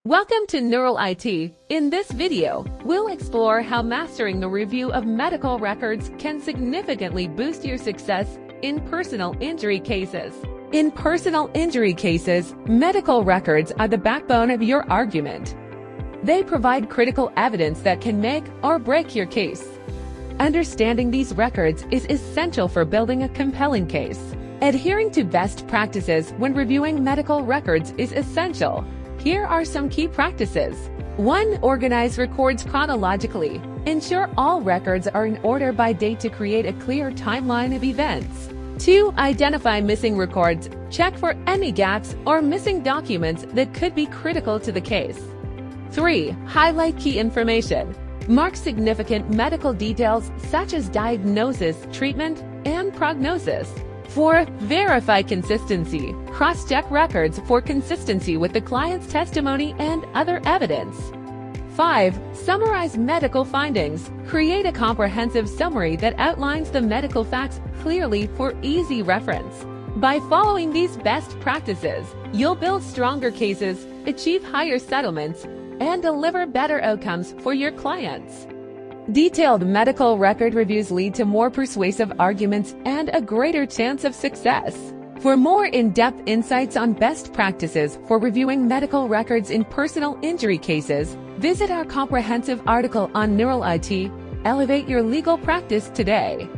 Welcome to Neural IT. In this video, we'll explore how mastering the review of medical records can significantly boost your success in personal injury cases. In personal injury cases, medical records are the backbone of your argument. They provide critical evidence that can make or break your case. Understanding these records is essential for building a compelling case. Adhering to best practices when reviewing medical records is essential. Here are some key practices. 1. Organize records chronologically. Ensure all records are in order by date to create a clear timeline of events. 2. Identify missing records. Check for any gaps or missing documents that could be critical to the case. 3. Highlight key information. Mark significant medical details such as diagnosis, treatment, and prognosis. 4. Verify consistency. Cross-check records for consistency with the client's testimony and other evidence. 5. Summarize medical findings. Create a comprehensive summary that outlines the medical facts clearly for easy reference. By following these best practices, you'll build stronger cases, achieve higher settlements, and deliver better outcomes for your clients. Detailed medical record reviews lead to more persuasive arguments and a greater chance of success. For more in-depth insights on best practices for reviewing medical records in personal injury cases, visit our comprehensive article on Neural IT. Elevate your legal practice today.